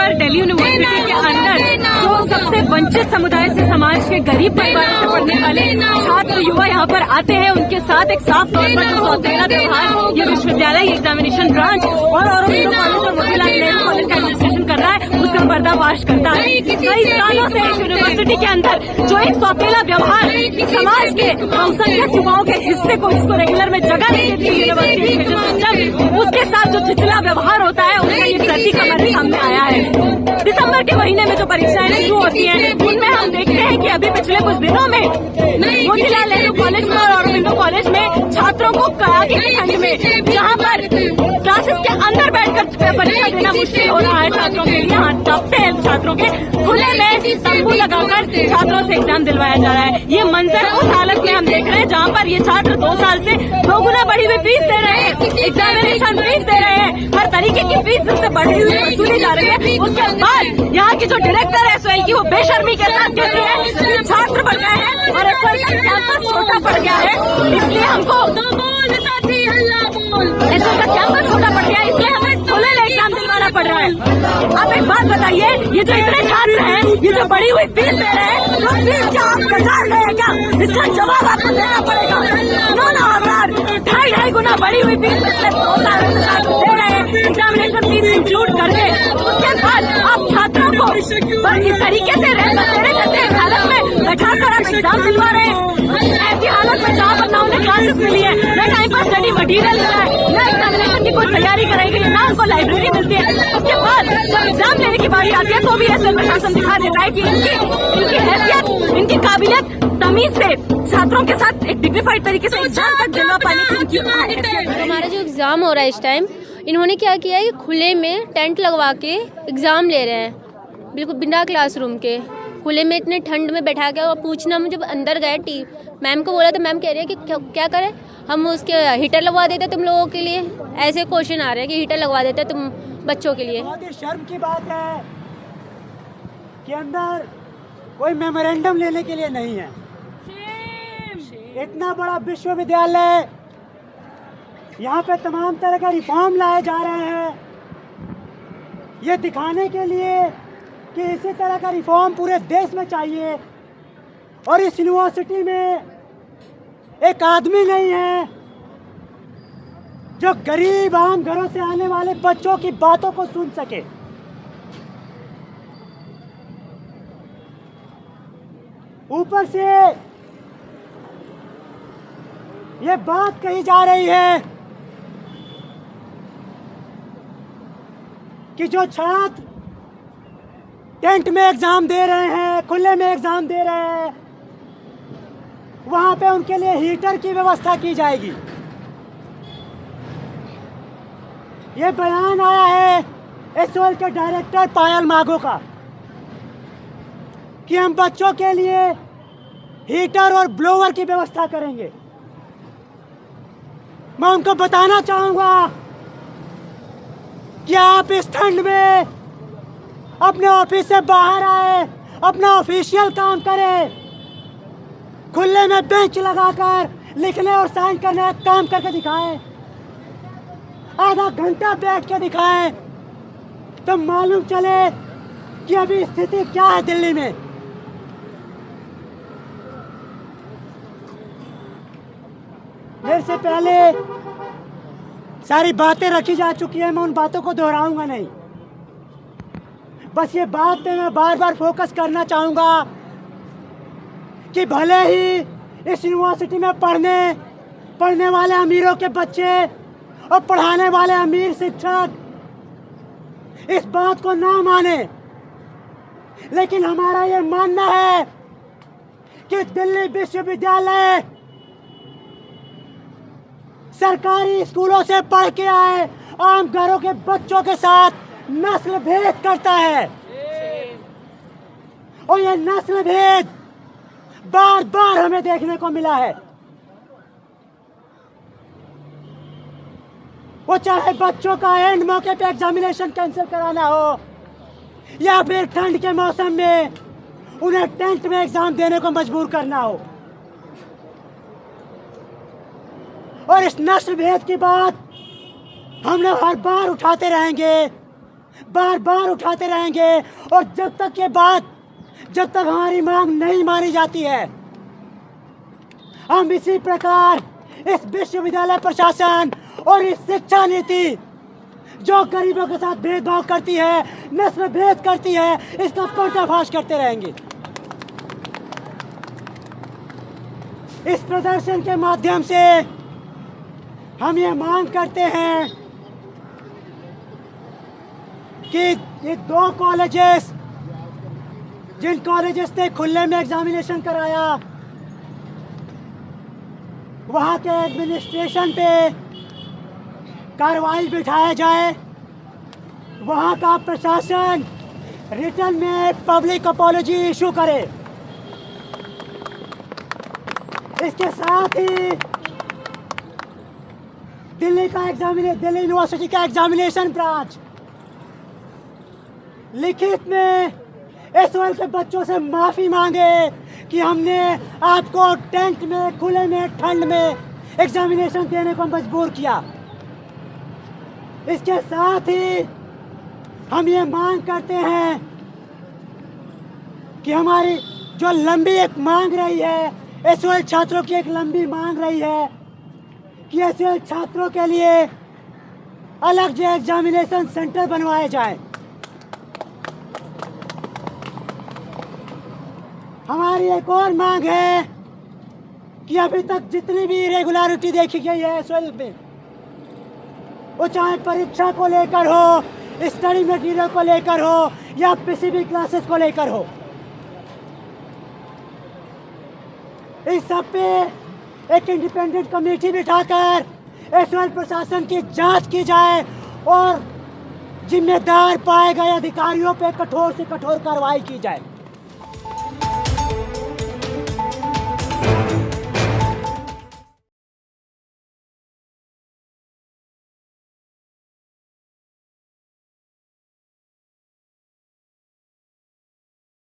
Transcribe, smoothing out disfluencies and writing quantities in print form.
पर दिल्ली यूनिवर्सिटी के अंदर जो सबसे वंचित समुदाय से, समाज के गरीब परिवारों से पढ़ने वाले छात्र युवा यहाँ पर आते हैं, उनके साथ एक साफ तौर पर जो सौतेला व्यवहार ये विश्वविद्यालय एग्जामिनेशन ब्रांच और औरंगाबाद कॉलेज और मोतीलाल नेहरू कॉलेज का एडमिनिस्ट्रेशन कर रहा है उसका पर्दाफाश करता है। कई सालों से इस यूनिवर्सिटी के अंदर जो एक सौतेला व्यवहार समाज के बहुसंख्यक युवाओं के हिस्से को, जिसको रेगुलर में जगह नहीं देती यूनिवर्सिटी एजुकेशन सिस्टम, उसके साथ जो छिछला व्यवहार होता है उसका ये प्रतीक हमारे सामने आया है। दिसंबर के महीने में जो परीक्षाएं शुरू होती हैं उनमें हम देखते हैं कि अभी पिछले कुछ दिनों में मोतीलाल नेहरू कॉलेज में और औरबिंदो कॉलेज में छात्रों को कड़ाके की ठंड में, जहाँ पर क्लासेस के अंदर बैठकर परीक्षा देना मुश्किल हो रहा है छात्रों के लिए, हाथ कांपते हैं छात्रों के, खुले में तंबू लगाकर छात्रों से एग्जाम दिलवाया जा रहा है। ये मंजर उस हालत में हम देख रहे हैं जहाँ पर ये छात्र 2 साल से 2 गुना बढ़ी हुई फीस दे रहे हैं, एग्जामिनेशन फीस दे रहे हैं, हर तरीके की फीस जिससे बढ़ी हुई वसूली जा रही है। उसके बाद यहाँ की जो डायरेक्टर है एसवाई की, वो बेशर्मी के साथ कहती है कि छात्र बढ़ गए हैं और एसवाई का कैंपस छोटा पड़ गया है, इसलिए हमको एसवाई का कैंपस छोटा पड़ गया है, इसलिए हमें खुले में एग्जाम दिलवाना पड़ रहा है। आप एक बात बताइए, ये जो इतने छात्र हैं, ये जो बढ़ी हुई फीस दे रहे हैं, तो फीस क्या आप कटार रहे हैं क्या? इसका जवाब आपको देना पड़ेगा। 9,000 2.5 गुना बढ़ी हुई फीस पिछले 2 साल से छात्र दे रहे हैं, एग्जामिनेशन फीस इंक्लूड करके। उसके बाद आप छात्रों को इस तरीके से बसेरे जैसे हालत में बैठाकर आप एग्जाम दिलवा रहे हैं, ऐसी हालत में जहाँ पर ना उन्हें क्लासेस मिली है, न टाइम पर स्टडी मटीरियल मिला है, न एग्जामिनेशन की कोई तैयारी कराई गई, ना उनको लाइब्रेरी मिलती है। उसके बाद जब एग्जाम लेने की बारी आती है तो भी ऐसे प्रशासन दिखा देता है कि इनकी हैसियत, इनकी काबिलियत, तमीज से छात्रों के साथ एक डिग्निफाइड तरीके से एग्जाम तक दिलवा पाने की हमारा जो एग्जाम हो रहा है इस टाइम, इन्होंने क्या किया है कि खुले में टेंट लगवा के एग्जाम ले रहे हैं, बिल्कुल बिना क्लासरूम के, खुले में इतने ठंड में बैठा के। और पूछना, जब अंदर गए मैम को बोला तो मैम कह रही है कि क्या करें, हम उसके हीटर लगवा देते तुम लोगों के लिए। ऐसे क्वेश्चन आ रहे हैं कि हीटर लगवा देते तुम बच्चों के लिए। बहुत ही शर्म की बात है कि अंदर कोई मेमोरेंडम लेने के लिए नहीं है। इतना बड़ा विश्वविद्यालय, यहाँ पे तमाम तरह का रिफॉर्म लाए जा रहे हैं, ये दिखाने के लिए कि इसी तरह का रिफॉर्म पूरे देश में चाहिए। और इस यूनिवर्सिटी में एक आदमी नहीं है जो गरीब आम घरों से आने वाले बच्चों की बातों को सुन सके। ऊपर से ये बात कही जा रही है कि जो छात्र टेंट में एग्जाम दे रहे हैं, खुले में एग्जाम दे रहे हैं, वहां पे उनके लिए हीटर की व्यवस्था की जाएगी। ये बयान आया है एसओएल के डायरेक्टर पायल माघो का कि हम बच्चों के लिए हीटर और ब्लोअर की व्यवस्था करेंगे। मैं उनको बताना चाहूंगा कि आप इस ठंड में अपने ऑफिस से बाहर आए, अपना ऑफिशियल काम करें, खुले में बेंच लगाकर लिखने और साइन करने का काम करके दिखाएं, आधा घंटा बैठ के दिखाएं, तो मालूम चले कि अभी स्थिति क्या है दिल्ली में। मेरे से पहले सारी बातें रखी जा चुकी है, मैं उन बातों को दोहराऊंगा नहीं। बस ये बात पे मैं बार बार फोकस करना चाहूँगा कि भले ही इस यूनिवर्सिटी में पढ़ने वाले अमीरों के बच्चे और पढ़ाने वाले अमीर शिक्षक इस बात को ना माने, लेकिन हमारा ये मानना है कि दिल्ली विश्वविद्यालय सरकारी स्कूलों से पढ़ के आए आम घरों के बच्चों के साथ नस्ल भेद करता है। और ये नस्ल भेद बार बार हमें देखने को मिला है। वो चाहे बच्चों का एंड मौके पे एग्जामिनेशन कैंसिल कराना हो या फिर ठंड के मौसम में उन्हें टेंट में एग्जाम देने को मजबूर करना हो। और इस नस्ल भेद की बात हम लोग हर बार उठाते रहेंगे, बार बार उठाते रहेंगे और जब तक हमारी मांग नहीं मानी जाती है, हम इसी प्रकार इस विश्वविद्यालय प्रशासन और इस शिक्षा नीति जो गरीबों के साथ भेदभाव करती है, नस्ल भेद करती है, इसका पर्दाफाश करते रहेंगे। इस प्रदर्शन के माध्यम से हम ये मांग करते हैं कि ये 2 कॉलेजेस, जिन कॉलेजेस ने खुले में एग्जामिनेशन कराया, वहाँ के एडमिनिस्ट्रेशन पे कार्रवाई बिठाया जाए, वहाँ का प्रशासन रिटर्न में पब्लिक अपॉलॉजी इशू करे। इसके साथ ही दिल्ली यूनिवर्सिटी का एग्जामिनेशन ब्रांच लिखित में इस वर्ग के बच्चों से माफी मांगे कि हमने आपको टेंट में, खुले में, ठंड में एग्जामिनेशन देने को मजबूर किया। इसके साथ ही हम ये मांग करते हैं कि हमारी जो लंबी एक मांग रही है, एसओएल छात्रों की एक लंबी मांग रही है कि एसओएल छात्रों के लिए अलग जो एग्जामिनेशन सेंटर बनवाए जाए। हमारी एक और मांग है कि अभी तक जितनी भी इरेगुलरिटी देखी गई है एसओएल में, वो चाहे परीक्षा को लेकर हो, स्टडी मटेरियल को लेकर हो या पीसीबी क्लासेस को लेकर हो, इस सब पे एक इंडिपेंडेंट कमेटी बिठाकर एसओएल प्रशासन की जांच की जाए और जिम्मेदार पाए गए अधिकारियों पे कठोर से कठोर कार्रवाई की जाए।